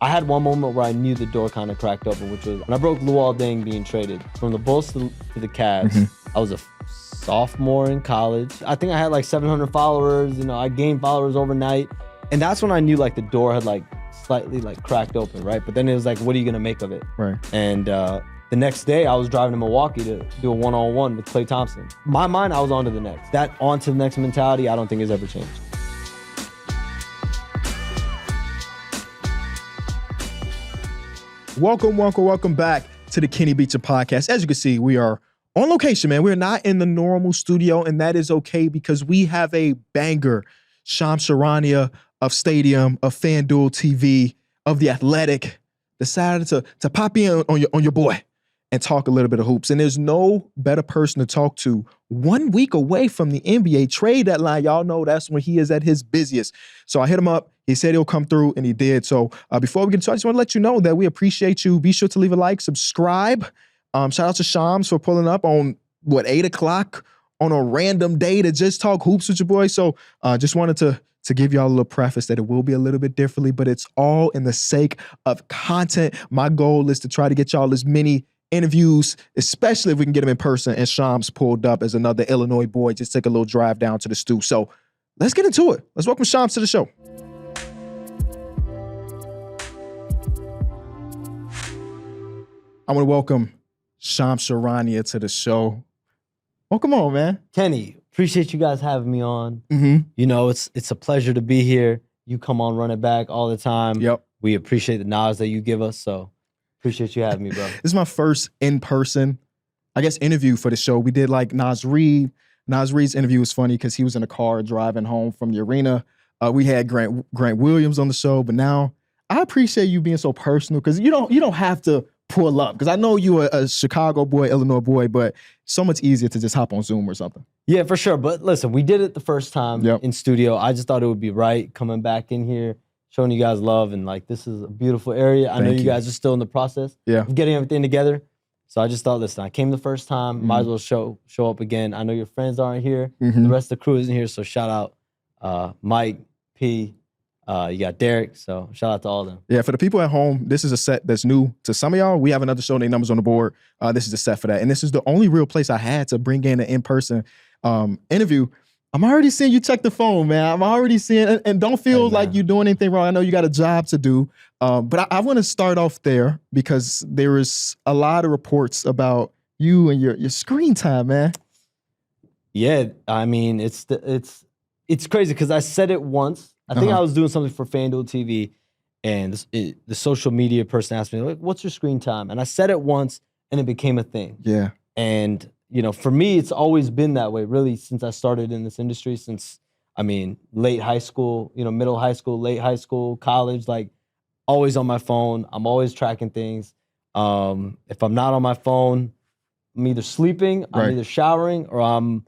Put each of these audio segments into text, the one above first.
I had one moment where I knew the door kind of cracked open, which was when I broke Luol Deng being traded from the Bulls to the Cavs. I was a sophomore in college. I think I had like 700 followers. I gained followers overnight. And that's when I knew like the door had like slightly like cracked open, right? But then it was like, what are you gonna make of it? Right. And the next day I was driving to Milwaukee to do a one-on-one with Klay Thompson. My mind, I was on to the next. That on to the next mentality, I don't think has ever changed. Welcome back to the Kenny Beecham podcast. As you can see, we are on location, man. We're not in the normal studio, and that is okay because we have a banger. Shams Charania of Stadium, of FanDuel TV, of The Athletic, decided to pop in on your boy and talk a little bit of hoops. And there's no better person to talk to 1 week away from the NBA trade deadline. Y'all know that's when he is at his busiest. So I hit him up. He said he'll come through, and he did. So before we get started, I just want to let you know that we appreciate you. Be sure to leave a like, subscribe. Shout out to Shams for pulling up on, 8 o'clock on a random day to just talk hoops with your boy. So just wanted to give y'all a little preface that it will be a little bit differently, but it's all in the sake of content. My goal is to try to get y'all as many interviews, especially if we can get them in person. And Shams pulled up as another Illinois boy, just take a little drive down to the stew. So let's get into it. Let's welcome Shams to the show. I want to welcome Shams Charania to the show. Welcome on, man. Kenny, appreciate you guys having me on. It's a pleasure to be here. You come on Run It Back all the time. Yep. We appreciate the knowledge that you give us, so appreciate you having me, bro. This is my first in-person, interview for the show. We did like Nas Reed. Nas Reed's interview was funny because he was in a car driving home from the arena. We had Grant Williams on the show, but now I appreciate you being so personal because you don't have to pull up because I know you are a Chicago boy, Illinois boy, but so much easier to just hop on Zoom or something. Yeah, for sure. But listen, we did it the first time in studio. I just thought it would be right coming back in here, showing you guys love, and like this is a beautiful area. I know you guys are still in the process of getting everything together. So I just thought, listen, I came the first time, might as well show up again. I know your friends aren't here. The rest of the crew isn't here, so shout out Mike, P, you got Derek, so shout out to all of them. Yeah, for the people at home, this is a set that's new to some of y'all. We have another show, named Numbers on the Board. This is the set for that. And this is the only real place I had to bring in an in-person interview. I'm already seeing you check the phone, man. I'm already seeing, and don't feel like you're doing anything wrong. I know you got a job to do. But I want to start off there because there is a lot of reports about you and your screen time, man. Yeah, I mean, it's crazy because I said it once. I think I was doing something for FanDuel TV, and the social media person asked me, like, what's your screen time? And I said it once, and it became a thing. Yeah. And, for me, it's always been that way, really, since I started in this industry, since, late high school, middle high school, late high school, college, like, always on my phone. I'm always tracking things. If I'm not on my phone, I'm either sleeping, I'm either showering, or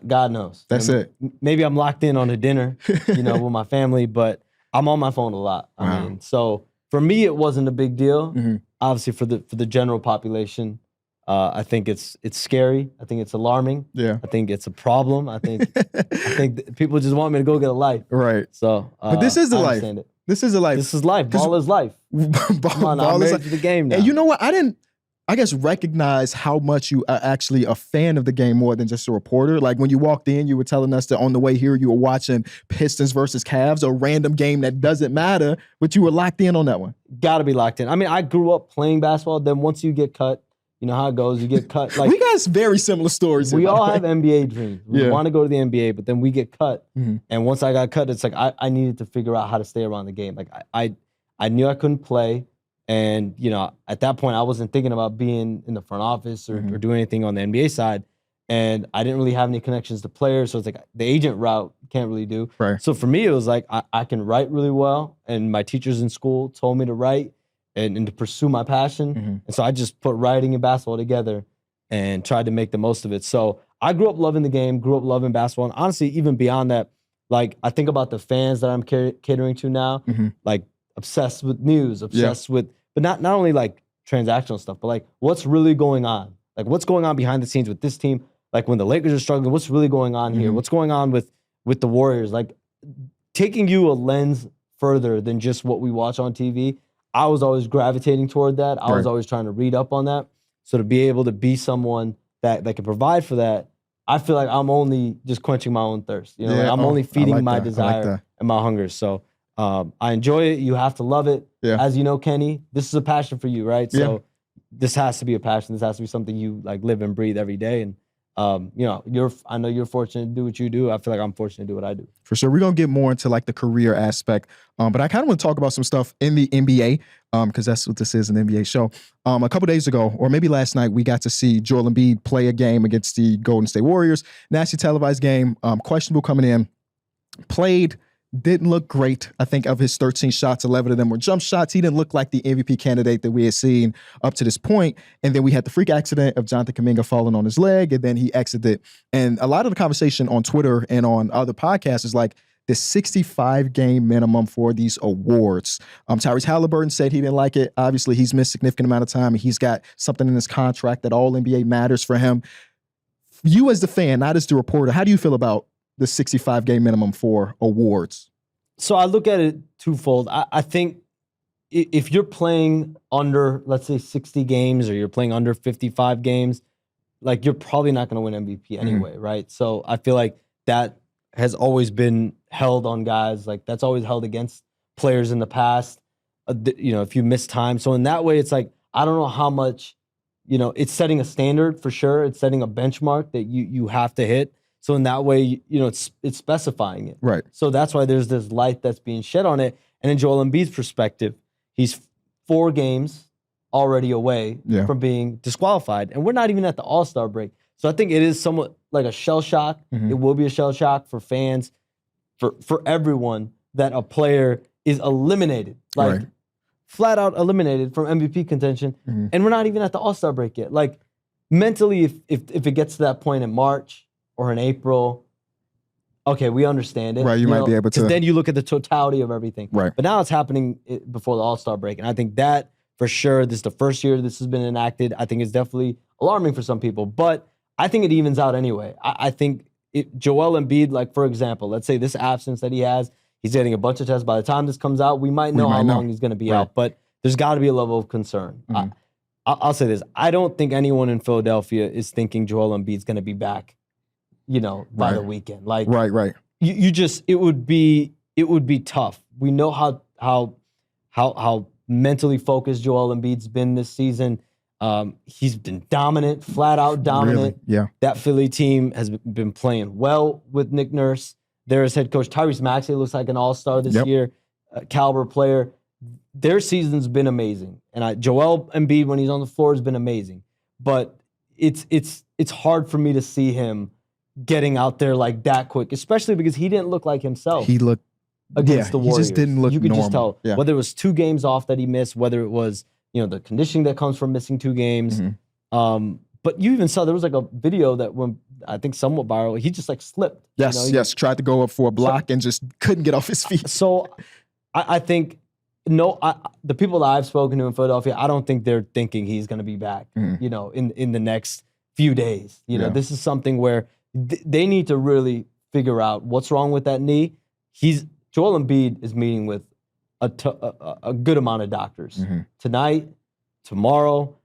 God knows. That's it. Maybe I'm locked in on a dinner, with my family, but I'm on my phone a lot. So for me, it wasn't a big deal. Obviously, for the general population, I think it's scary. I think it's alarming. Yeah. I think it's a problem. I think people just want me to go get a life. Right. So, but this is the life. This is a life. This is life. Ball is life. Come on, I'm married to the game now. And you know what? I didn't, recognize how much you are actually a fan of the game more than just a reporter. Like when you walked in, you were telling us that on the way here, you were watching Pistons versus Cavs, a random game that doesn't matter, but you were locked in on that one. Got to be locked in. I grew up playing basketball. Then once you get cut, you know how it goes. You get cut. Like we got very similar stories. We all have NBA dreams. We want to go to the NBA, but then we get cut. And once I got cut, it's like I needed to figure out how to stay around the game. Like I knew I couldn't play. And, at that point, I wasn't thinking about being in the front office or doing anything on the NBA side. And I didn't really have any connections to players. So it's like the agent route can't really do. Right. So for me, it was like I can write really well. And my teachers in school told me to write and to pursue my passion. And so I just put writing and basketball together and tried to make the most of it. So I grew up loving the game, grew up loving basketball. And honestly, even beyond that, like I think about the fans that I'm catering to now, like obsessed with news, obsessed with, but not only like transactional stuff, but like what's really going on? Like what's going on behind the scenes with this team? Like when the Lakers are struggling, what's really going on here? What's going on with the Warriors? Like taking you a lens further than just what we watch on TV. I was always gravitating toward that. I was Right. always trying to read up on that. So to be able to be someone that can provide for that, I feel like I'm only just quenching my own thirst. You know, like I'm only feeding my desire and my hunger. So I enjoy it. You have to love it. Yeah. As you know, Kenny, this is a passion for you, right? Yeah. So this has to be a passion. This has to be something you like live and breathe every day. And you know, I know you're fortunate to do what you do. I feel like I'm fortunate to do what I do. For sure. We're going to get more into like the career aspect. But I kind of want to talk about some stuff in the NBA because that's what this is, an NBA show. A couple days ago, or maybe last night, we got to see Joel Embiid play a game against the Golden State Warriors. Nationally televised game, questionable coming in. Played, didn't look great. I think of his 13 shots, 11 of them were jump shots. He didn't look like the MVP candidate that we had seen up to this point. And then we had the freak accident of Jonathan Kuminga falling on his leg, and then he exited. And a lot of the conversation on Twitter and on other podcasts is like the 65-game minimum for these awards. Tyrese Halliburton said he didn't like it. Obviously, he's missed a significant amount of time, and he's got something in his contract that all NBA matters for him. You as the fan, not as the reporter, how do you feel about the 65-game minimum for awards? So I look at it twofold. I think if you're playing under, let's say, 60 games, or you're playing under 55 games, like you're probably not going to win MVP anyway, right? So I feel like that has always been held on guys. Like that's always held against players in the past, you know, if you miss time. So in that way, it's like, I don't know how much, you know, it's setting a standard for sure. It's setting a benchmark that you have to hit. So in that way, you know, it's specifying it. Right. So that's why there's this light that's being shed on it. And in Joel Embiid's perspective, he's 4 games already away from being disqualified. And we're not even at the All-Star break. So I think it is somewhat like a shell shock. It will be a shell shock for fans, for everyone, that a player is eliminated. Like flat out eliminated from MVP contention. And we're not even at the All-Star break yet. Like mentally, if it gets to that point in March or in April, okay, we understand it. Right, you might be able to. Because then you look at the totality of everything. Right. But now it's happening before the All-Star break. And I think that, for sure, this is the first year this has been enacted. I think it's definitely alarming for some people. But I think it evens out anyway. I think Joel Embiid, like, for example, let's say this absence that he has, he's getting a bunch of tests. By the time this comes out, we might know how long he's going to be out. But there's got to be a level of concern. I'll say this. I don't think anyone in Philadelphia is thinking Joel Embiid's going to be back, you know, by the weekend. Like, you just, it would be tough. We know how mentally focused Joel Embiid's been this season. He's been dominant, flat out dominant. Yeah. That Philly team has been playing well with Nick Nurse. There's head coach Tyrese Maxey, looks like an all-star this year, caliber player. Their season's been amazing. And Joel Embiid, when he's on the floor, has been amazing. But it's hard for me to see him getting out there like that quick, especially because he didn't look like himself. He looked against the Warriors. He just didn't look You could normal. just tell whether it was 2 games off that he missed, whether it was, you know, the conditioning that comes from missing 2 games. But you even saw there was like a video that went, I think, somewhat viral. He just like slipped. Yes, tried to go up for a block and just couldn't get off his feet. So I think, the people that I've spoken to in Philadelphia, I don't think they're thinking he's going to be back, you know, in the next few days. You know, this is something where they need to really figure out what's wrong with that knee. Joel Embiid is meeting with a good amount of doctors tonight, tomorrow,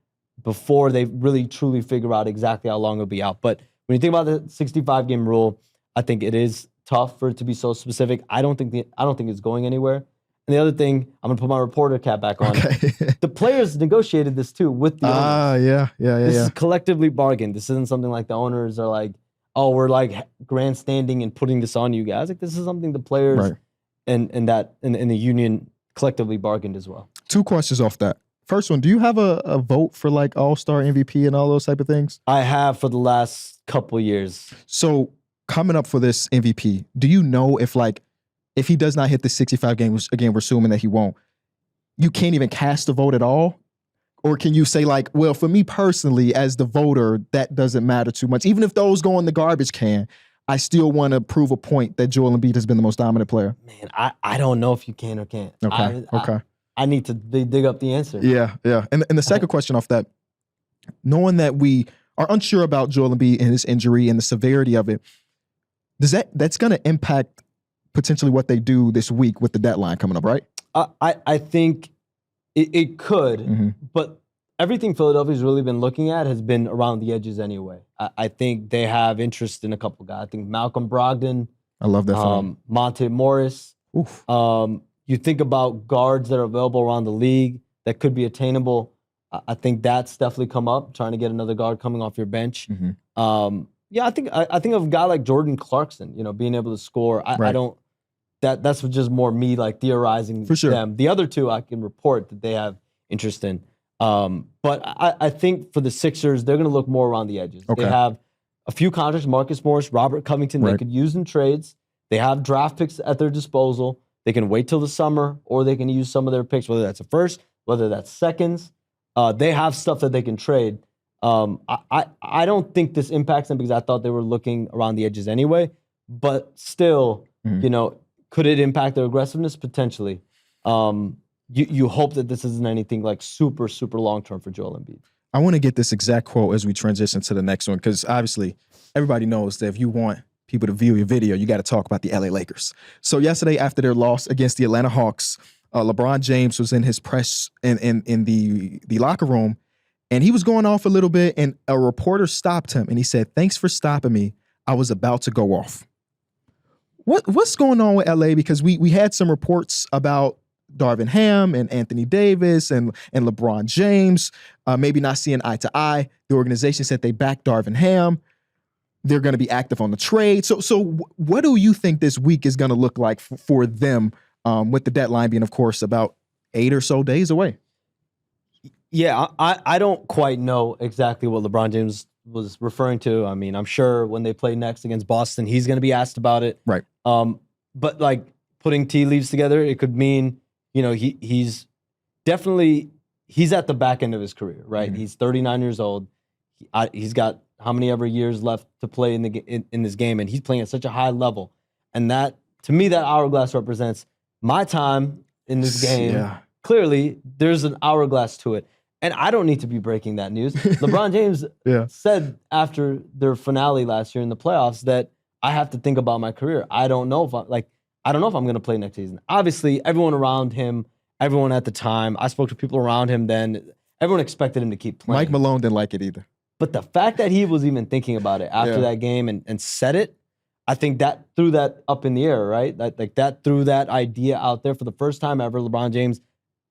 before they really truly figure out exactly how long he'll be out. But when you think about the 65-game rule, I think it is tough for it to be so specific. I don't think it's going anywhere. And the other thing, I'm gonna put my reporter cap back on. The players negotiated this too with the owners. This is collectively bargained. This isn't something like the owners are like, oh, we're like grandstanding and putting this on you guys. Like, this is something the players and the union collectively bargained as well. 2 questions off that. First one, do you have a vote for like All-Star MVP and all those type of things? I have for the last couple years. So coming up for this MVP, do you know if he does not hit the 65 games, again, we're assuming that he won't, you can't even cast a vote at all? Or can you say like, well, for me personally, as the voter, that doesn't matter too much. Even if those go in the garbage can, I still want to prove a point that Joel Embiid has been the most dominant player. Man, I don't know if you can or can't. Okay. I need to dig up the answer. Yeah. And the second question off that, knowing that we are unsure about Joel Embiid and his injury and the severity of it, that's going to impact potentially what they do this week with the deadline coming up, right? I think It could, but everything Philadelphia's really been looking at has been around the edges anyway. I think they have interest in a couple guys. I think Malcolm Brogdon. I love that. Monte Morris. Oof. You think about guards that are available around the league that could be attainable. I think that's definitely come up, trying to get another guard coming off your bench. Yeah, I think of a guy like Jordan Clarkson, being able to score. I don't. That's just more me like theorizing for sure. them. The other two I can report that they have interest in. But I think for the Sixers, they're going to look more around the edges. Okay. They have a few contracts, Marcus Morris, Robert Covington, they could use in trades. They have draft picks at their disposal. They can wait till the summer, or they can use some of their picks, whether that's a first, whether that's seconds. They have stuff that they can trade. I don't think this impacts them because I thought they were looking around the edges anyway. But still, could it impact their aggressiveness? Potentially. You hope that this isn't anything like super, super long-term for Joel Embiid. I want to get this exact quote as we transition to the next one, because obviously everybody knows that if you want people to view your video, you got to talk about the LA Lakers. So yesterday, after their loss against the Atlanta Hawks, LeBron James was in his press in the locker room, and he was going off a little bit, and a reporter stopped him, and he said, "Thanks for stopping me. I was about to go off." What's going on with LA? Because we had some reports about Darvin Ham and Anthony Davis and LeBron James maybe not seeing eye to eye. The organization said they backed Darvin Ham. They're going to be active on the trade. So what do you think this week is going to look like for them, with the deadline being, of course, about 8 or so days away? Yeah, I don't quite know exactly what LeBron James was referring to. I mean, I'm sure when they play next against Boston, he's going to be asked about it. Right. But like putting tea leaves together, it could mean, he's definitely, he's at the back end of his career, right? He's 39 years old. He's got how many ever years left to play in this game, and he's playing at such a high level. And that, to me, that hourglass represents my time in this game. Yeah. Clearly, there's an hourglass to it. And I don't need to be breaking that news. LeBron James said after their finale last year in the playoffs that I have to think about my career. I don't know if I'm going to play next season. Obviously, everyone around him, everyone at the time, I spoke to people around him then, everyone expected him to keep playing. Mike Malone didn't like it either. But the fact that he was even thinking about it after that game and said it, I think that threw that up in the air, right? That threw that idea out there for the first time ever. LeBron James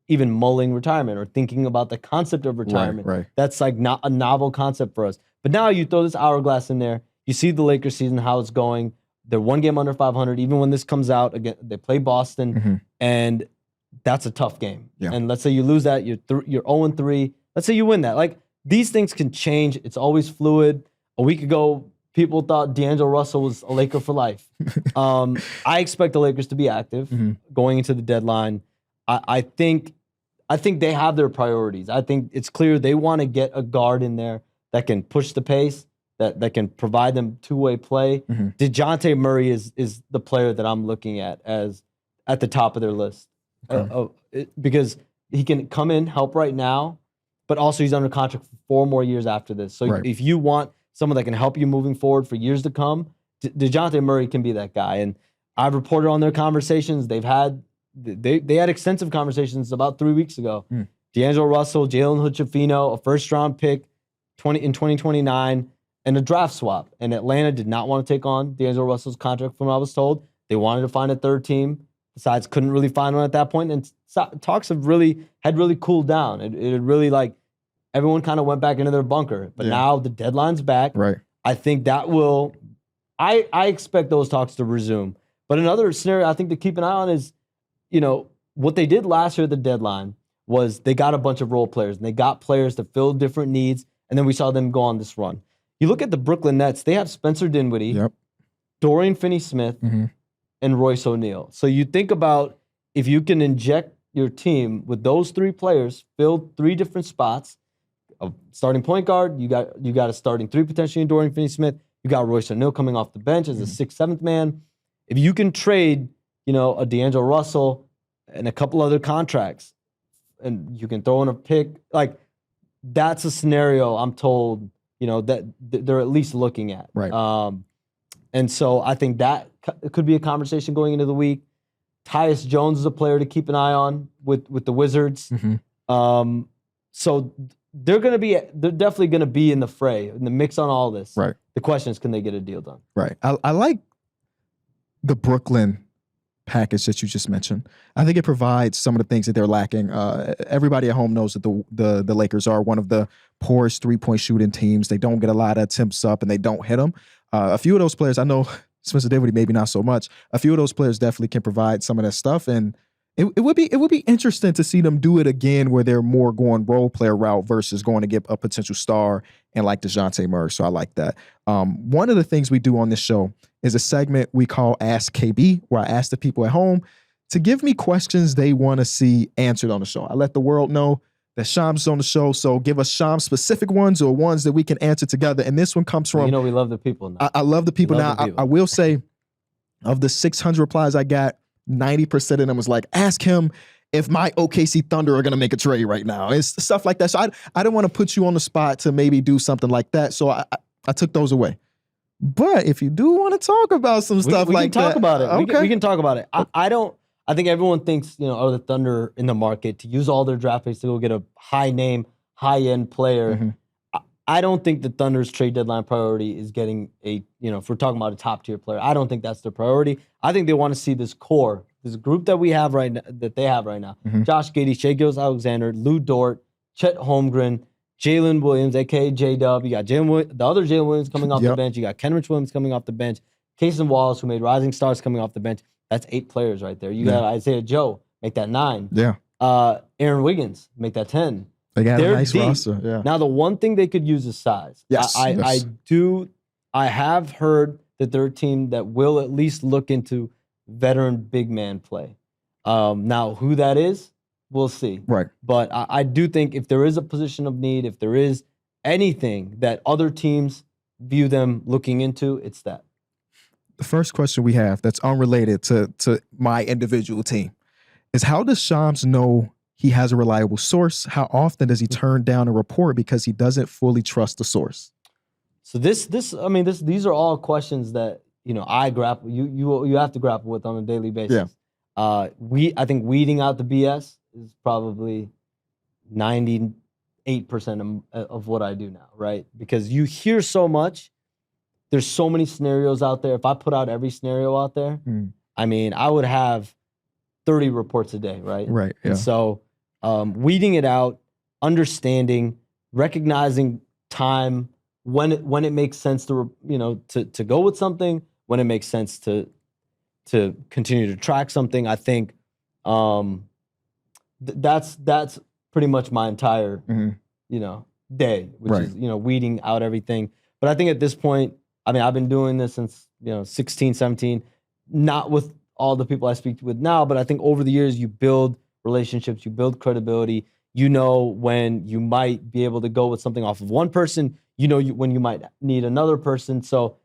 even mulling retirement or thinking about the concept of retirement. Right. That's like not a novel concept for us. But now you throw this hourglass in there. You see the Lakers season, how it's going. They're one game under 500. Even when this comes out, again, they play Boston, and that's a tough game. Yeah. And let's say you lose that, you're 0-3. Let's say you win that. Like, these things can change. It's always fluid. A week ago, people thought D'Angelo Russell was a Laker for life. I expect the Lakers to be active going into the deadline. I think they have their priorities. I think it's clear they want to get a guard in there that can push the pace, that can provide them two-way play. DeJounte Murray is the player that I'm looking at as at the top of their list. Because he can come in, help right now, but also he's under contract for 4 more years after this. So if you want someone that can help you moving forward for years to come, DeJounte Murray can be that guy. And I've reported on their conversations. They had extensive conversations about 3 weeks ago. D'Angelo Russell, Jalen Hood-Schifino, a first-round pick in 2029, and a draft swap. And Atlanta did not want to take on D'Angelo Russell's contract from what I was told. They wanted to find a third team. Besides, couldn't really find one at that point. And talks had really cooled down. It had really, like, everyone kind of went back into their bunker. But now the deadline's back. Right. I think that will – I expect those talks to resume. But another scenario I think to keep an eye on is, what they did last year at the deadline was they got a bunch of role players, and they got players to fill different needs, and then we saw them go on this run. You look at the Brooklyn Nets, they have Spencer Dinwiddie, Dorian Finney-Smith, and Royce O'Neal. So you think about if you can inject your team with those 3 players, fill 3 different spots, a starting point guard, you got a starting 3 potentially in Dorian Finney-Smith, you got Royce O'Neal coming off the bench as a 6th, 7th man. If you can trade, a D'Angelo Russell and a couple other contracts, and you can throw in a pick, like, that's a scenario I'm told, that they're at least looking at. Right. And so I think that could be a conversation going into the week. Tyus Jones is a player to keep an eye on with the Wizards. So they're definitely gonna be in the fray, in the mix on all this. Right. The question is, can they get a deal done? Right. I like the Brooklyn package that you just mentioned. I think it provides some of the things that they're lacking. Everybody at home knows that the Lakers are one of the poorest three-point shooting teams. They don't get a lot of attempts up and they don't hit them. A few of those players, I know Spencer Dinwiddie maybe not so much. A few of those players definitely can provide some of that stuff, and it would be interesting to see them do it again where they're more going role player route versus going to get a potential star and like DeJounte Murray. So I like that. One of the things we do on this show is a segment we call Ask KB, where I ask the people at home to give me questions they want to see answered on the show. I let the world know that Shams is on the show, so give us Shams specific ones or ones that we can answer together. And this one comes from... You know we love the people now. I love the people now. I will say, of the 600 replies I got, 90% of them was like, ask him if my OKC Thunder are going to make a trade right now. It's stuff like that. So I didn't want to put you on the spot to maybe do something like that. So I took those away. But if you do want to talk about some stuff like that. We can talk about it. Okay. We can talk about it. I think everyone thinks, are the Thunder in the market to use all their draft picks to go get a high name, high end player. Mm-hmm. I don't think the Thunder's trade deadline priority is getting if we're talking about a top tier player, I don't think that's their priority. I think they want to see this core, this group that we have right now, that they have right now. Mm-hmm. Josh Giddey, Shai Gilgeous-Alexander, Lou Dort, Chet Holmgren, Jalen Williams, aka J-Dub. You got the other Jalen Williams coming off the bench. You got Kenrich Williams coming off the bench. Casey Wallace, who made rising stars, coming off the bench. That's 8 players right there. You got Isaiah Joe, make that 9. Yeah. Aaron Wiggins, make that 10. They got a nice roster. Yeah. Now, the one thing they could use is size. Yes. I have heard that they're a team that will at least look into veteran big man play. Now, who that is, we'll see. Right. But I do think if there is a position of need, if there is anything that other teams view them looking into, it's that. The first question we have that's unrelated to my individual team is, how does Shams know he has a reliable source? How often does he turn down a report because he doesn't fully trust the source? So these are all questions that I grapple. You have to grapple with on a daily basis. Yeah. I think weeding out the BS is probably 98% of what I do now, right? Because you hear so much. There's so many scenarios out there. If I put out every scenario out there, I would have 30 reports a day, right? Right. Yeah. And so weeding it out, understanding, recognizing time, when it makes sense to go with something, when it makes sense to continue to track something. I think that's pretty much my entire day, which is weeding out everything. But I think at this point, I've been doing this since 16, 17, not with all the people I speak with now, but I think over the years you build relationships, you build credibility. When you might be able to go with something off of one person, when you might need another person. So,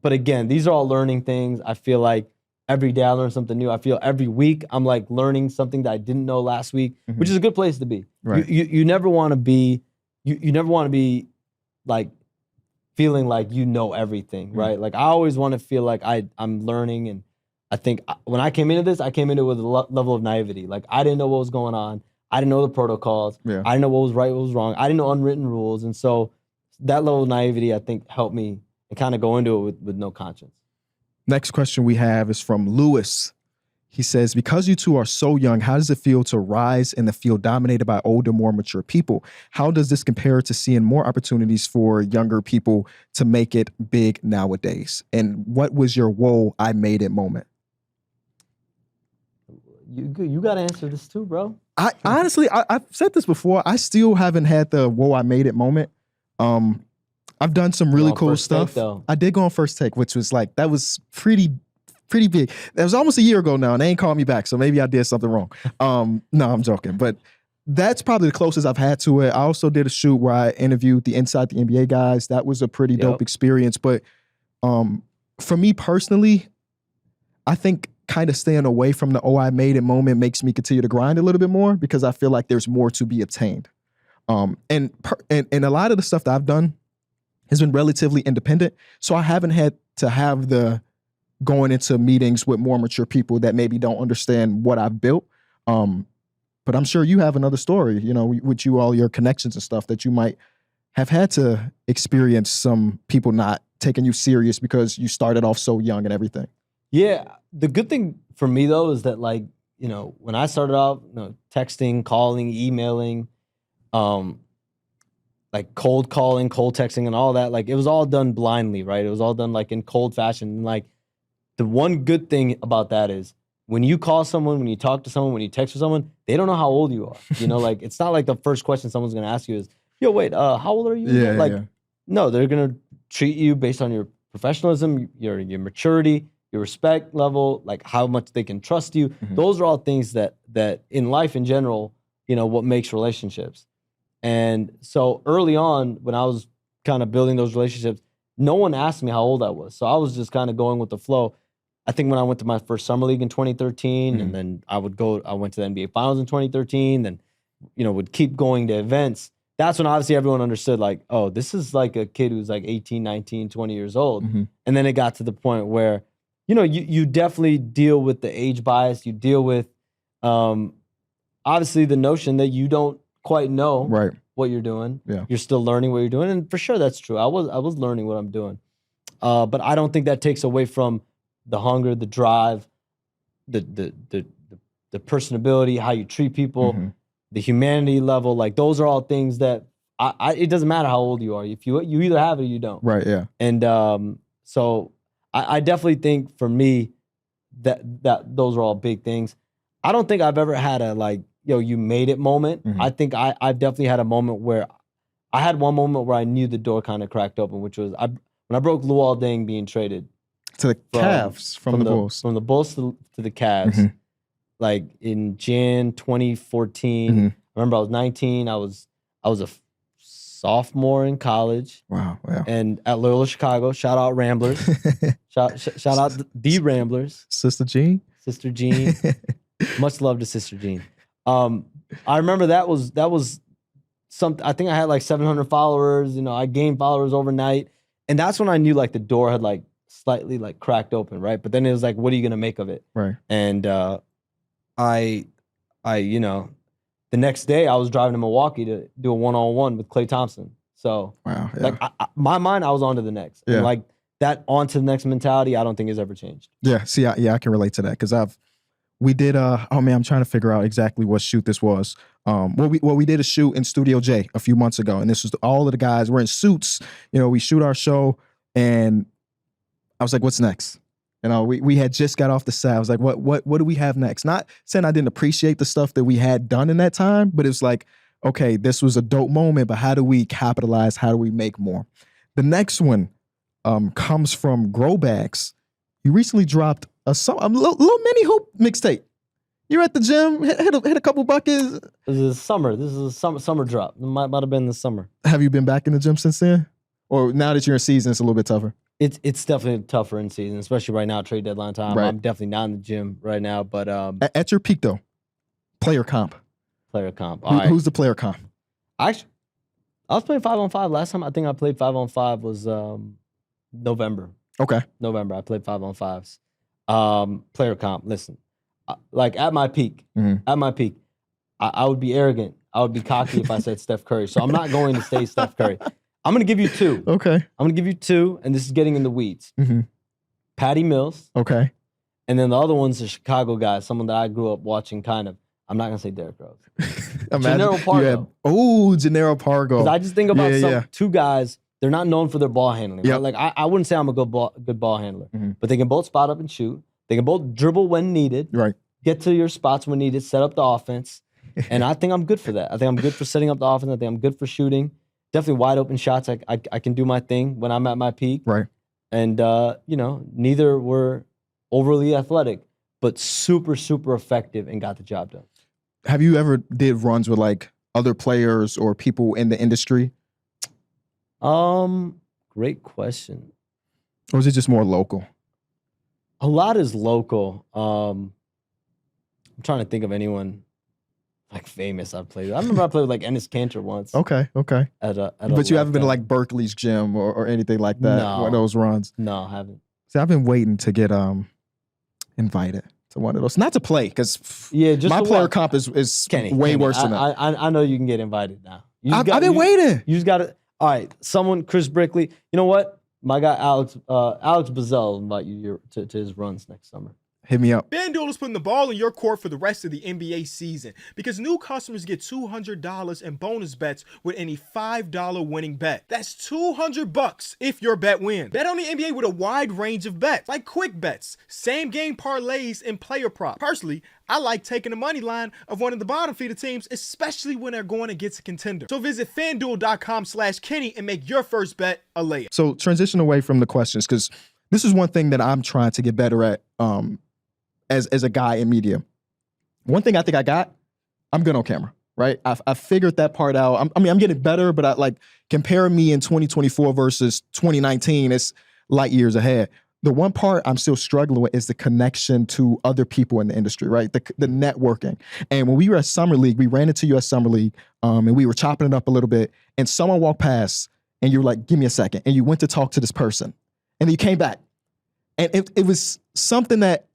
but again, these are all learning things. I feel like every day I learn something new. I feel every week I'm like learning something that I didn't know last week, which is a good place to be. Right. You never want to be, you never want to be like feeling like everything, right? Like I always want to feel like I'm learning. And I think when I came into this, I came into it with a level of naivety. Like I didn't know what was going on. I didn't know the protocols. Yeah. I didn't know what was right, what was wrong. I didn't know unwritten rules. And so that level of naivety, I think, helped me and kind of go into it with no conscience. Next question we have is from Lewis. He says, because you two are so young, how does it feel to rise in the field dominated by older, more mature people? How does this compare to seeing more opportunities for younger people to make it big nowadays? And what was your whoa, I made it moment? You got to answer this too, bro. Honestly, I've said this before. I still haven't had the whoa, I made it moment. I've done some really cool stuff. I did go on First Take, which was like, that was pretty big. That was almost a year ago now, and they ain't called me back, so maybe I did something wrong. No, I'm joking. But that's probably the closest I've had to it. I also did a shoot where I interviewed the Inside the NBA guys. That was a pretty dope experience. But for me personally, I think kind of staying away from the I made it moment makes me continue to grind a little bit more, because I feel like there's more to be obtained. And a lot of the stuff that I've done has been relatively independent. So I haven't had to have the going into meetings with more mature people that maybe don't understand what I've built. But I'm sure you have another story, with all your connections and stuff that you might have had to experience some people not taking you serious because you started off so young and everything. Yeah. The good thing for me, though, is that, like, when I started off, texting, calling, emailing, like cold calling, cold texting, and all that, like, it was all done blindly, right? It was all done, like, in cold fashion. And, like, the one good thing about that is when you call someone, when you talk to someone, when you text with someone, they don't know how old you are. Like, it's not like the first question someone's going to ask you is, yo, wait, how old are you? Yeah. No, they're going to treat you based on your professionalism, your maturity, your respect level, like how much they can trust you. Mm-hmm. Those are all things that in life in general, what makes relationships. And so early on, when I was kind of building those relationships, no one asked me how old I was. So I was just kind of going with the flow. I think when I went to my first summer league in 2013, and then I went to the NBA Finals in 2013, then, would keep going to events. That's when obviously everyone understood, like, oh, this is like a kid who's like 18, 19, 20 years old. Mm-hmm. And then it got to the point where, you definitely deal with the age bias. You deal with, obviously, the notion that you don't quite know what you're doing. Yeah. You're still learning what you're doing. And for sure, that's true. I was learning what I'm doing. But I don't think that takes away from the hunger, the drive, the personability, how you treat people, the humanity level. Like, those are all things that it doesn't matter how old you are. If you either have it or you don't. Right, yeah. And so I definitely think for me that those are all big things. I don't think I've ever had a, like, you made it moment. I think I've definitely had a moment where I had one moment where I knew the door kind of cracked open, which was when I broke Luol Deng being traded to the Cavs from the Bulls. From the Bulls to the Cavs, like in Jan 2014. I remember I was 19. I was a sophomore in college. Wow. And at Loyola Chicago, shout out Ramblers. shout out the Ramblers. Sister Jean. Much love to Sister Jean. I remember that was something. I think I had like 700 followers. I gained followers overnight, and that's when I knew, like, the door had, like, slightly, like, cracked open, right? But then it was like, what are you gonna make of it? Right. And I the next day I was driving to Milwaukee to do a one-on-one with Klay Thompson. So wow, yeah. Like, my mind, I was on to the next. Yeah. And, like, that on to the next mentality, I don't think has ever changed. Yeah. See, I can relate to that because we did I'm trying to figure out exactly what shoot this was. We did a shoot in Studio J a few months ago, and this was all of the guys. We're in suits. We shoot our show, and I was like, "What's next?" We had just got off the set. I was like, "What do we have next?" Not saying I didn't appreciate the stuff that we had done in that time, but it was like, okay, this was a dope moment, but how do we capitalize? How do we make more? The next one comes from Grow Bags. You recently dropped a little mini hoop mixtape. You're at the gym, hit a couple buckets. This is a summer drop. It might have been the summer. Have you been back in the gym since then? Or now that you're in season, it's a little bit tougher? It's definitely tougher in season, especially right now, trade deadline time. Right. I'm definitely not in the gym right now, but at your peak though, player comp. All right. Who's the player comp? Actually, I was playing 5-on-5 last time. I think I played 5-on-5 was November. Okay. November. I played 5-on-5s. Player comp. Listen, like at my peak, I would be arrogant. I would be cocky if I said Steph Curry. So I'm not going to say Steph Curry. I'm going to give you two. Okay. I'm going to give you two, and this is getting in the weeds. Patty Mills. Okay. And then the other one's a Chicago guy, someone that I grew up watching kind of. I'm not going to say Derrick Rose. Gennaro Pargo. Gennaro Pargo. Because I just think about two guys, they're not known for their ball handling. Right? Like, I wouldn't say I'm a good ball handler, but they can both spot up and shoot. They can both dribble when needed. Right. Get to your spots when needed, set up the offense. And I think I'm good for that. I think I'm good for setting up the offense. I think I'm good for shooting. Definitely wide open shots. I can do my thing when I'm at my peak. Right. And, neither were overly athletic, but super, super effective and got the job done. Have you ever did runs with like other players or people in the industry? Great question. Or is it just more local? A lot is local. I'm trying to think of anyone like famous I've played with. I remember I played with like Enes Kanter once. Okay. But you haven't been to like Berkeley's gym or anything like that? No. One of those runs? No, I haven't. See, I've been waiting to get invited to one of those. Not to play, because just my to player watch. comp is Kenny, way worse than that. I know you can get invited now. I've been waiting. You just got to. All right, Chris Brickley. You know what? My guy Alex Bazell will invite you to his runs next summer. Hit me up. FanDuel is putting the ball in your court for the rest of the NBA season because new customers get $200 in bonus bets with any $5 winning bet. That's $200 if your bet wins. Bet on the NBA with a wide range of bets, like quick bets, same game parlays, and player props. Personally, I like taking the money line of one of the bottom feeder teams, especially when they're going against a contender. So visit FanDuel.com/Kenny and make your first bet a layup. So transition away from the questions, because this is one thing that I'm trying to get better at as a guy in media. One thing I think I'm good on camera, right? I figured that part out. I'm getting better, but I like comparing me in 2024 versus 2019, it's light years ahead. The one part I'm still struggling with is the connection to other people in the industry, right? The networking. And when we were at Summer League, we ran into you at Summer League, and we were chopping it up a little bit, and someone walked past, and you were like, give me a second. And you went to talk to this person, and then you came back. And it was something that,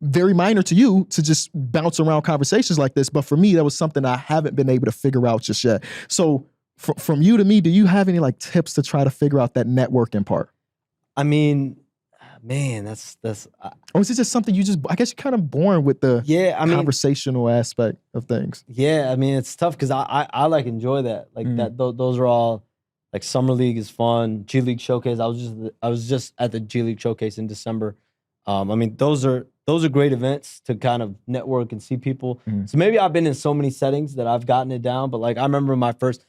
very minor to you to just bounce around conversations like this. But for me, that was something I haven't been able to figure out just yet. So from you to me, do you have any like tips to try to figure out that networking part? I mean, man, that's. Or is it just something I guess you're kind of born with the conversational aspect of things? Yeah, I mean, it's tough because I like enjoy that. Like that, those are all, like Summer League is fun. G League Showcase, I was just at the G League Showcase in December. I mean, those are great events to kind of network and see people. So maybe I've been in so many settings that I've gotten it down. But like I remember my first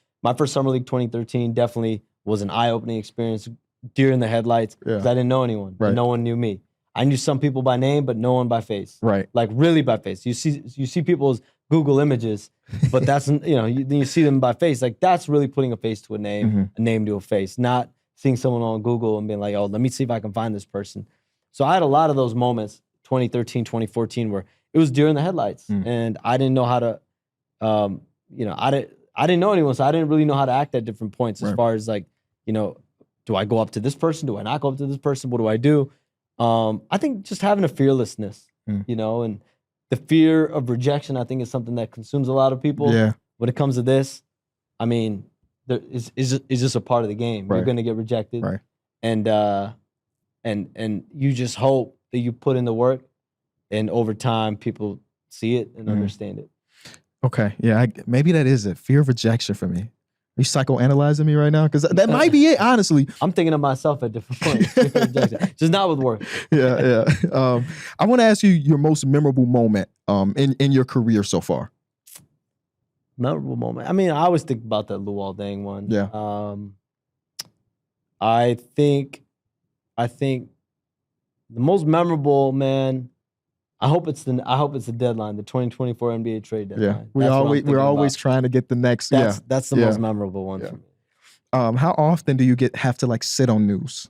Summer League 2013 definitely was an eye-opening experience. Deer in the headlights because I didn't know anyone. Right. And no one knew me. I knew some people by name, but no one by face. Right. Like really by face. You see people's Google images, but that's then you see them by face. Like that's really putting a face to a name, a name to a face. Not seeing someone on Google and being like, oh, let me see if I can find this person. So I had a lot of those moments, 2013, 2014, where it was deer in the headlights, and I didn't know how to, I didn't know anyone, so I didn't really know how to act at different points as far as like, do I go up to this person? Do I not go up to this person? What do I do? I think just having a fearlessness, and the fear of rejection, I think is something that consumes a lot of people. Yeah. When it comes to this, I mean, it's just a part of the game. You're going to get rejected, and you just hope that you put in the work, and over time people see it and understand it. Okay, yeah, maybe that is it. Fear of rejection for me. Are you psychoanalyzing me right now? Because that might be it, honestly. I'm thinking of myself at different points. Fear of rejection. Just not with work. Yeah. I want to ask you your most memorable moment in your career so far. Memorable moment. I mean, I always think about that Luol Deng one. Yeah. I think the most memorable, man. I hope it's the deadline, the 2024 NBA trade deadline. Yeah, we're always trying to get the next. That's the most memorable one for me. How often do you have to like sit on news?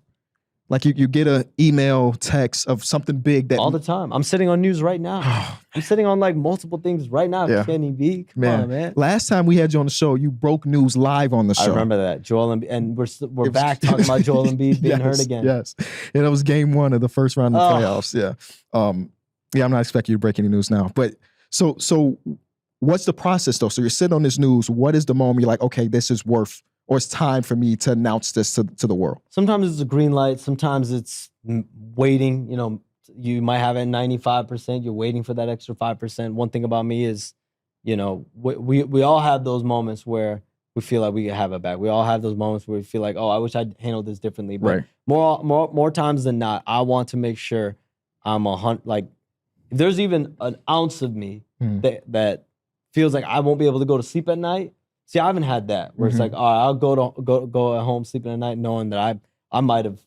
Like you get an email, text of something big that all the time. I'm sitting on news right now. I'm sitting on like multiple things right now. Kenny B, come on, man. Last time we had you on the show, you broke news live on the show. I remember that. Joel Embiid, and we're back talking about Joel Embiid being hurt again. Yes, yeah, that was game 1 of the first round of the playoffs. Yeah, I'm not expecting you to break any news now. But so what's the process though? So you're sitting on this news. What is the moment you're like, okay, this is worth, or it's time for me to announce this to the world? Sometimes it's a green light. Sometimes it's waiting. You might have it at 95%. You're waiting for that extra 5%. One thing about me is, we all have those moments where we feel like we can have it back. We all have those moments where we feel like, oh, I wish I'd handled this differently. But more times than not, I want to make sure I'm like, if there's even an ounce of me that feels like I won't be able to go to sleep at night. See, I haven't had that where it's like, all right, I'll go at home sleeping at night knowing that I might have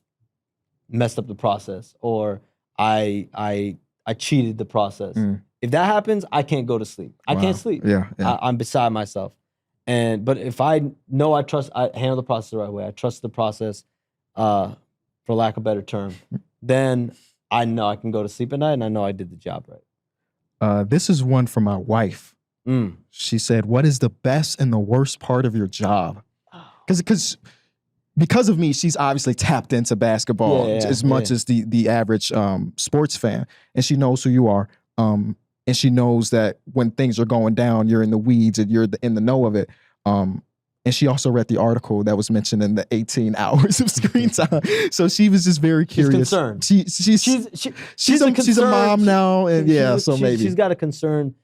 messed up the process or I cheated the process. If that happens, I can't go to sleep. I can't sleep. Yeah. I'm beside myself. But if I know I handle the process the right way, I trust the process, for lack of a better term, then I know I can go to sleep at night and I know I did the job right. This is one from my wife. She said, what is the best and the worst part of your job? Because because of me, she's obviously tapped into basketball as much as the average sports fan, and she knows who you are. And she knows that when things are going down, you're in the weeds and you're in the know of it. And she also read the article that was mentioned in the 18 hours of screen time. So she was just very curious. She's concerned. She's a mom now, and maybe she's got a concern.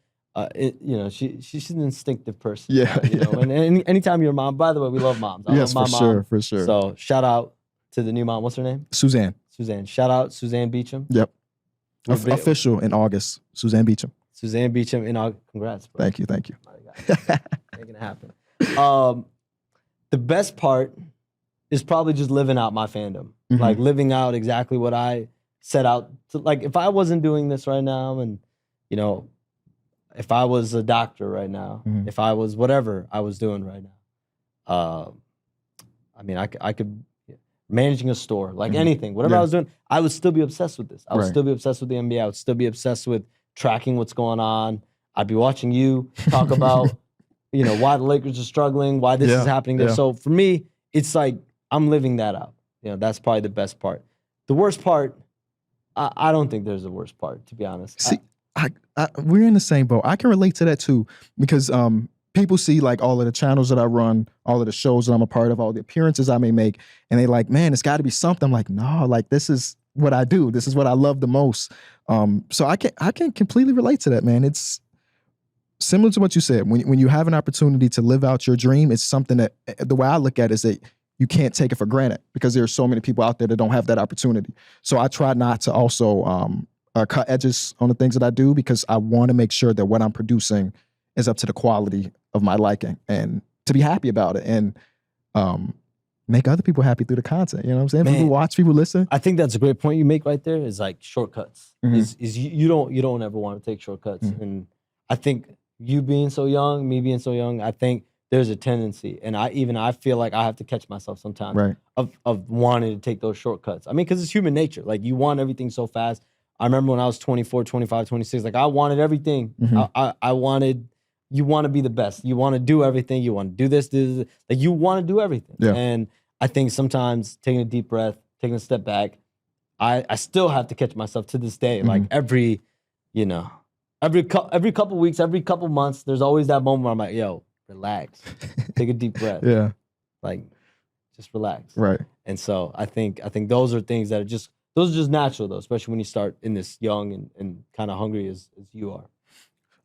She's an instinctive person. Yeah, And anytime you're a mom, by the way, we love moms. I love my mom. For sure. So shout out to the new mom. What's her name? Suzanne. Shout out Suzanne Beecham. Yep. Official in August. Suzanne Beecham. In August. Congrats, bro. Thank you. Making it happen. The best part is probably just living out my fandom. Like living out exactly what I set out to. Like if I wasn't doing this right now, and if I was a doctor right now, if I was whatever I was doing right now, I could managing a store, like anything, whatever I was doing, I would still be obsessed with this. I would still be obsessed with the NBA. I would still be obsessed with tracking what's going on. I'd be watching you talk about, why the Lakers are struggling, why this is happening there. So for me, it's like I'm living that out. That's probably the best part. The worst part, I don't think there's a worst part, to be honest. See, we're in the same boat. I can relate to that too, because people see like all of the channels that I run, all of the shows that I'm a part of, all the appearances I may make, and they like, man, it's got to be something. I'm like, no, like this is what I do. This is what I love the most. So I can completely relate to that, man. It's similar to what you said. When you have an opportunity to live out your dream, it's something that the way I look at it is that you can't take it for granted, because there are so many people out there that don't have that opportunity. So I try not to also cut edges on the things that I do, because I want to make sure that what I'm producing is up to the quality of my liking, and to be happy about it, and make other people happy through the content. You know what I'm saying? Man, people watch, people listen. I think that's a great point you make right there, is like shortcuts. Is you don't ever want to take shortcuts. And I think you being so young, me being so young, I think there's a tendency, and I feel like I have to catch myself sometimes of wanting to take those shortcuts. I mean, because it's human nature. Like you want everything so fast. I remember when I was 24, 25, 26, like I wanted everything. I wanted, you want to be the best. You want to do everything. You want to do this. Like you want to do everything. Yeah. And I think sometimes taking a deep breath, taking a step back, I still have to catch myself to this day. Like every couple weeks, every couple months, there's always that moment where I'm like, yo, relax. Take a deep breath. Yeah. Like just relax. Right. And so I think those are things that are just natural though, especially when you start in this young and kind of hungry as you are.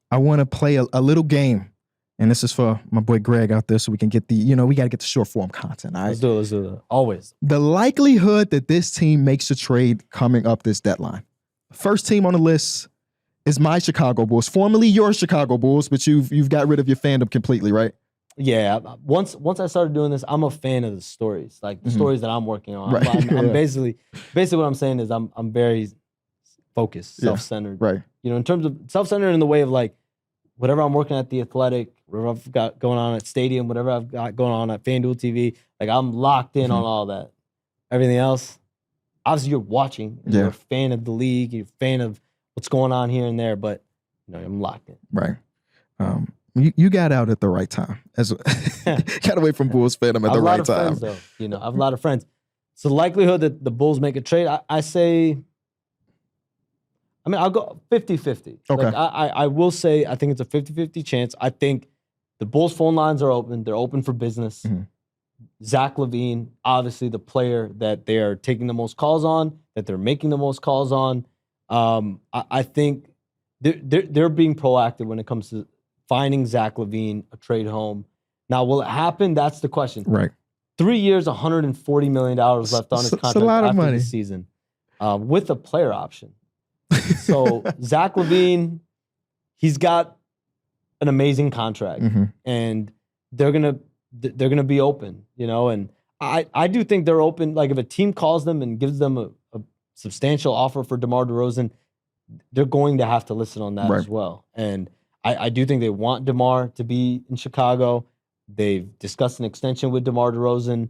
I want to play a little game, and this is for my boy Greg out there, so we can get we got to get the short form content. All right? Let's do it. Always. The likelihood that this team makes a trade coming up this deadline. First team on the list is my Chicago Bulls, formerly your Chicago Bulls, but you've got rid of your fandom completely, right? Yeah. Once I started doing this, I'm a fan of the stories, like the stories that I'm working on. Right. I'm basically what I'm saying is I'm very focused, self-centered. Right. In terms of self-centered in the way of like whatever I'm working at the Athletic, whatever I've got going on at Stadium, whatever I've got going on at FanDuel TV, like I'm locked in on all that. Everything else, obviously you're watching. And you're a fan of the league. You're a fan of what's going on here and there, but I'm locked in. Right. You got out at the right time. Got away from Bulls fandom at the right time. Friends, though. I have a lot of friends. So the likelihood that the Bulls make a trade, I say, I'll go 50-50. Okay. Like I will say I think it's a 50-50 chance. I think the Bulls phone lines are open. They're open for business. Zach LaVine, obviously the player that they are taking the most calls on, that they're making the most calls on. I think they're being proactive when it comes to finding Zach LaVine a trade home. Now, will it happen? That's the question. Right. 3 years, $140 million left on his contract a lot of after money. the season, with a player option. So Zach LaVine, he's got an amazing contract, and they're gonna be open, and I do think they're open. Like if a team calls them and gives them a substantial offer for DeMar DeRozan, they're going to have to listen on that as well. And I do think they want DeMar to be in Chicago. They've discussed an extension with DeMar DeRozan.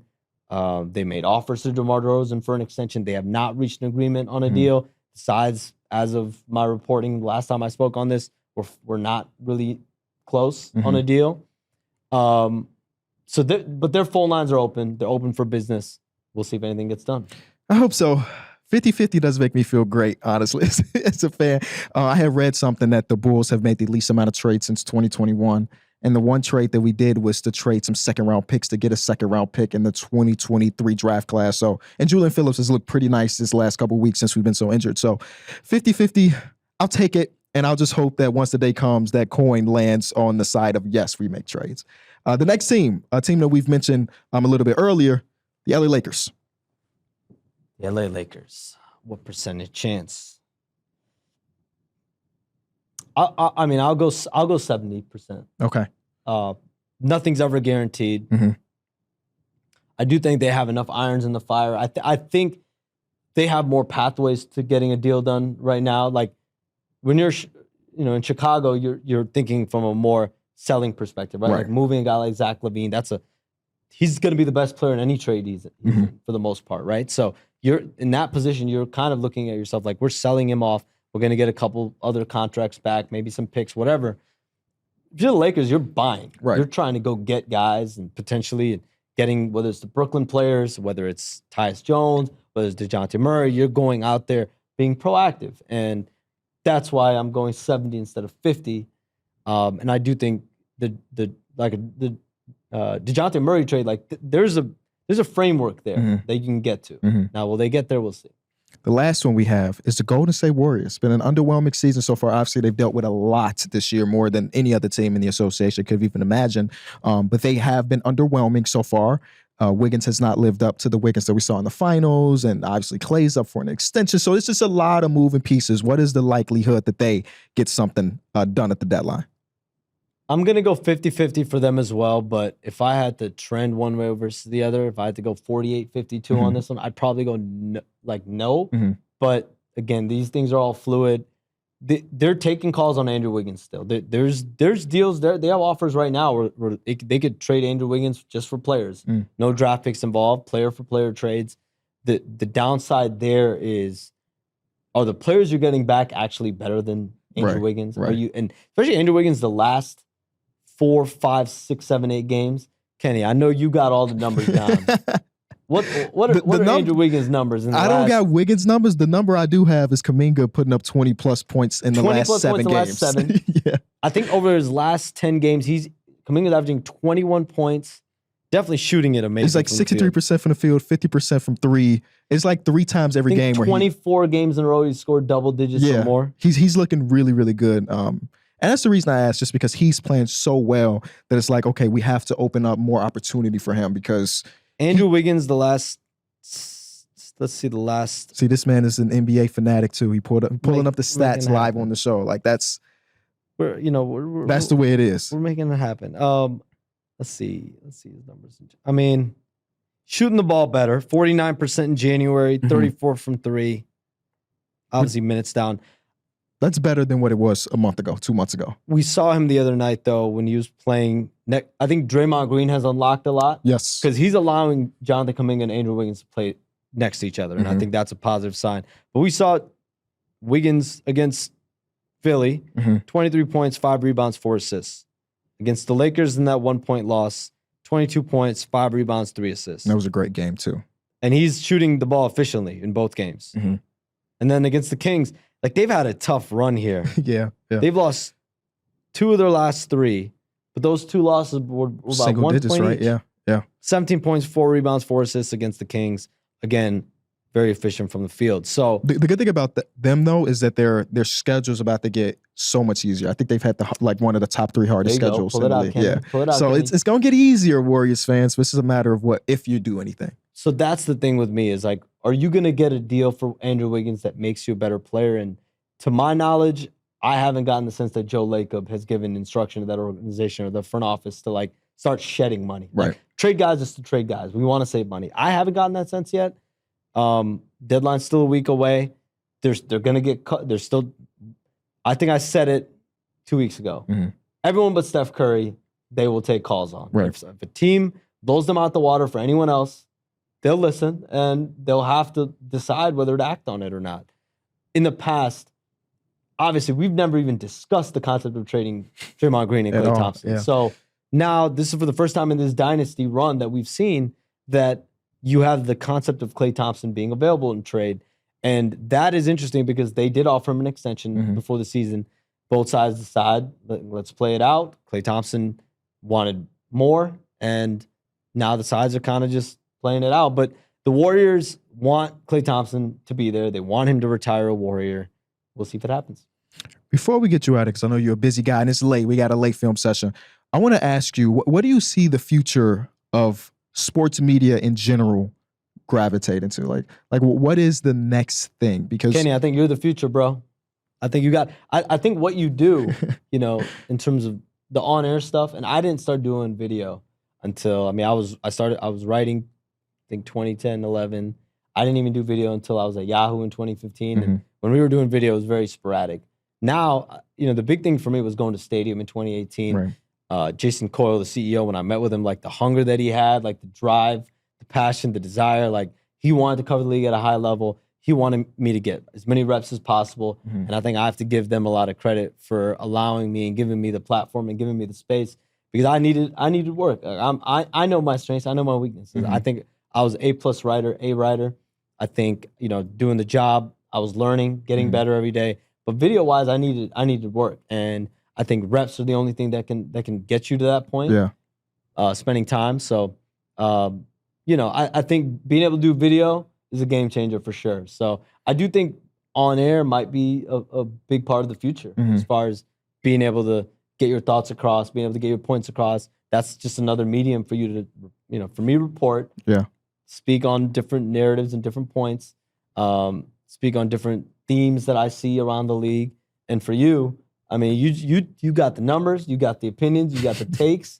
They made offers to DeMar DeRozan for an extension. They have not reached an agreement on a deal. Besides, as of my reporting last time I spoke on this, we're not really close on a deal. but their phone lines are open. They're open for business. We'll see if anything gets done. I hope so. 50-50 does make me feel great, honestly, as a fan. I have read something that the Bulls have made the least amount of trades since 2021. And the one trade that we did was to trade some second-round picks to get a second-round pick in the 2023 draft class. So, and Julian Phillips has looked pretty nice this last couple of weeks since we've been so injured. So 50-50, I'll take it. And I'll just hope that once the day comes, that coin lands on the side of, yes, we make trades. The next team, a team that we've mentioned a little bit earlier, the LA Lakers. The LA Lakers. What percentage chance? I mean, I'll go 70%. Okay. Nothing's ever guaranteed. Mm-hmm. I do think they have enough irons in the fire. I think they have more pathways to getting a deal done right now. Like when you're, in Chicago, you're thinking from a more selling perspective, right? Like moving a guy like Zach LaVine, he's going to be the best player in any trade he's in for the most part, right? So you're in that position, you're kind of looking at yourself like, we're selling him off. We're going to get a couple other contracts back, maybe some picks, whatever. If you're the Lakers, you're buying. Right. You're trying to go get guys and potentially getting, whether it's the Brooklyn players, whether it's Tyus Jones, whether it's DeJounte Murray, you're going out there being proactive. And that's why I'm going 70 instead of 50. And I do think the DeJounte Murray trade, there's a framework there that you can get to. Now, will they get there? We'll see. The last one we have is the Golden State Warriors. It's been an underwhelming season so far. Obviously, they've dealt with a lot this year, more than any other team in the association could have even imagined. But they have been underwhelming so far. Wiggins has not lived up to the Wiggins that we saw in the finals, and obviously Clay's up for an extension. So it's just a lot of moving pieces. What is the likelihood that they get something done at the deadline? I'm going to go 50-50 for them as well, but if I had to trend one way versus the other, if I had to go 48-52 on this one, I'd probably go no. But again, these things are all fluid. They're taking calls on Andrew Wiggins still. There's deals there. They have offers right now where they could trade Andrew Wiggins just for players. No draft picks involved, player-for-player trades. The downside there is, are the players you're getting back actually better than Andrew Wiggins? Are you, and especially Andrew Wiggins, the last 4, 5, 6, 7, 8 games. Kenny, I know you got all the numbers down. What are Andrew Wiggins' numbers? I don't got Wiggins' numbers. The number I do have is Kuminga putting up 20-plus points in the last 7 games. Yeah. I think over his last 10 games, Kuminga's averaging 21 points. Definitely shooting it amazing. It's like 63% from the field, 50% from 3. It's like 3 times every game. 24 games in a row, he's scored double digits or more. He's looking really, really good. And that's the reason I asked, just because he's playing so well that it's like, okay, we have to open up more opportunity for him because Andrew Wiggins, let's see. See, this man is an NBA fanatic too. He pulling up the stats live on the show. Like that's the way it is. We're making it happen. Let's see his numbers. I mean, shooting the ball better, 49% in January, 34 from 3. Obviously, minutes down. That's better than what it was a month ago, 2 months ago. We saw him the other night, though, when he was playing. I think Draymond Green has unlocked a lot. Yes. Because he's allowing Jonathan Kuminga and Andrew Wiggins to play next to each other, and I think that's a positive sign. But we saw Wiggins against Philly, 23 points, 5 rebounds, 4 assists. Against the Lakers in that 1-point loss, 22 points, 5 rebounds, 3 assists. That was a great game, too. And he's shooting the ball efficiently in both games. And then against the Kings, they've had a tough run here. Yeah. They've lost 2 of their last 3, but those 2 losses were about single 1 digits, point right? each. Yeah. 17 points, 4 rebounds, 4 assists against the Kings. Again, very efficient from the field. So the good thing about them though is that their schedule's about to get so much easier. I think they've had one of the top 3 hardest schedules in the league. Yeah. So it's going to get easier, Warriors fans. This is a matter of if you do anything. So that's the thing with me is are you going to get a deal for Andrew Wiggins that makes you a better player? And to my knowledge, I haven't gotten the sense that Joe Lacob has given instruction to that organization or the front office to start shedding money. Right. Trade guys just to trade guys. We want to save money. I haven't gotten that sense yet. Deadline's still a week away. They're going to get cut. They're still, I think I said it 2 weeks ago. Everyone but Steph Curry, they will take calls on. Right. If a team blows them out the water for anyone else, they'll listen and they'll have to decide whether to act on it or not. In the past, obviously, we've never even discussed the concept of trading Draymond Green and Klay Thompson. Yeah. So now this is for the first time in this dynasty run that we've seen that you have the concept of Klay Thompson being available in trade. And that is interesting because they did offer him an extension before the season. Both sides decide, let's play it out. Klay Thompson wanted more, and now the sides are kind of just playing it out. But the Warriors want Klay Thompson to be there. They want him to retire a Warrior. We'll see if it happens. Before we get you out of it, because I know you're a busy guy and it's late, we got a late film session. I want to ask you, what do you see the future of sports media in general gravitating to? Like what is the next thing? Because Kenny, I think you're the future, bro. I think you got. I think what you do, you know, in terms of the on-air stuff, and I didn't start doing video until I was writing, I think 2010, 11. I didn't even do video until I was at Yahoo in 2015. And when we were doing video, it was very sporadic. Now, you know, the big thing for me was going to Stadium in 2018. Right. Jason Coyle, the CEO, when I met with him, like the hunger that he had, like the drive, the passion, the desire, like he wanted to cover the league at a high level. He wanted me to get as many reps as possible. And I think I have to give them a lot of credit for allowing me and giving me the platform and giving me the space because I needed work. I know my strengths. I know my weaknesses. I think I was A+ writer. I think, you know, doing the job, I was learning, getting better every day. But video-wise, I needed work. And I think reps are the only thing that can get you to that point. Yeah. Spending time. So, you know, I think being able to do video is a game changer for sure. So I do think on air might be a big part of the future as far as being able to get your thoughts across, being able to get your points across. That's just another medium for you to, you know, for me to report. Yeah. Speak on different narratives and different points. Speak on different themes that I see around the league. And for you, I mean, you got the numbers, you got the opinions, you got the takes,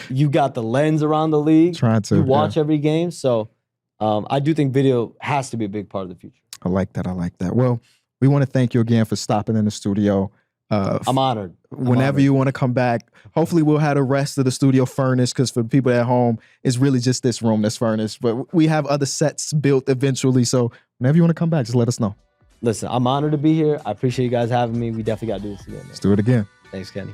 you got the lens around the league. Trying to. You watch every game. So I do think video has to be a big part of the future. I like that. Well, we want to thank you again for stopping in the studio. I'm honored. Whenever you want to come back, hopefully we'll have the rest of the studio furnished because for the people at home, it's really just this room that's furnished. But we have other sets built eventually. So whenever you want to come back, just let us know. Listen, I'm honored to be here. I appreciate you guys having me. We definitely got to do this again, man. Let's do it again. Thanks, Kenny.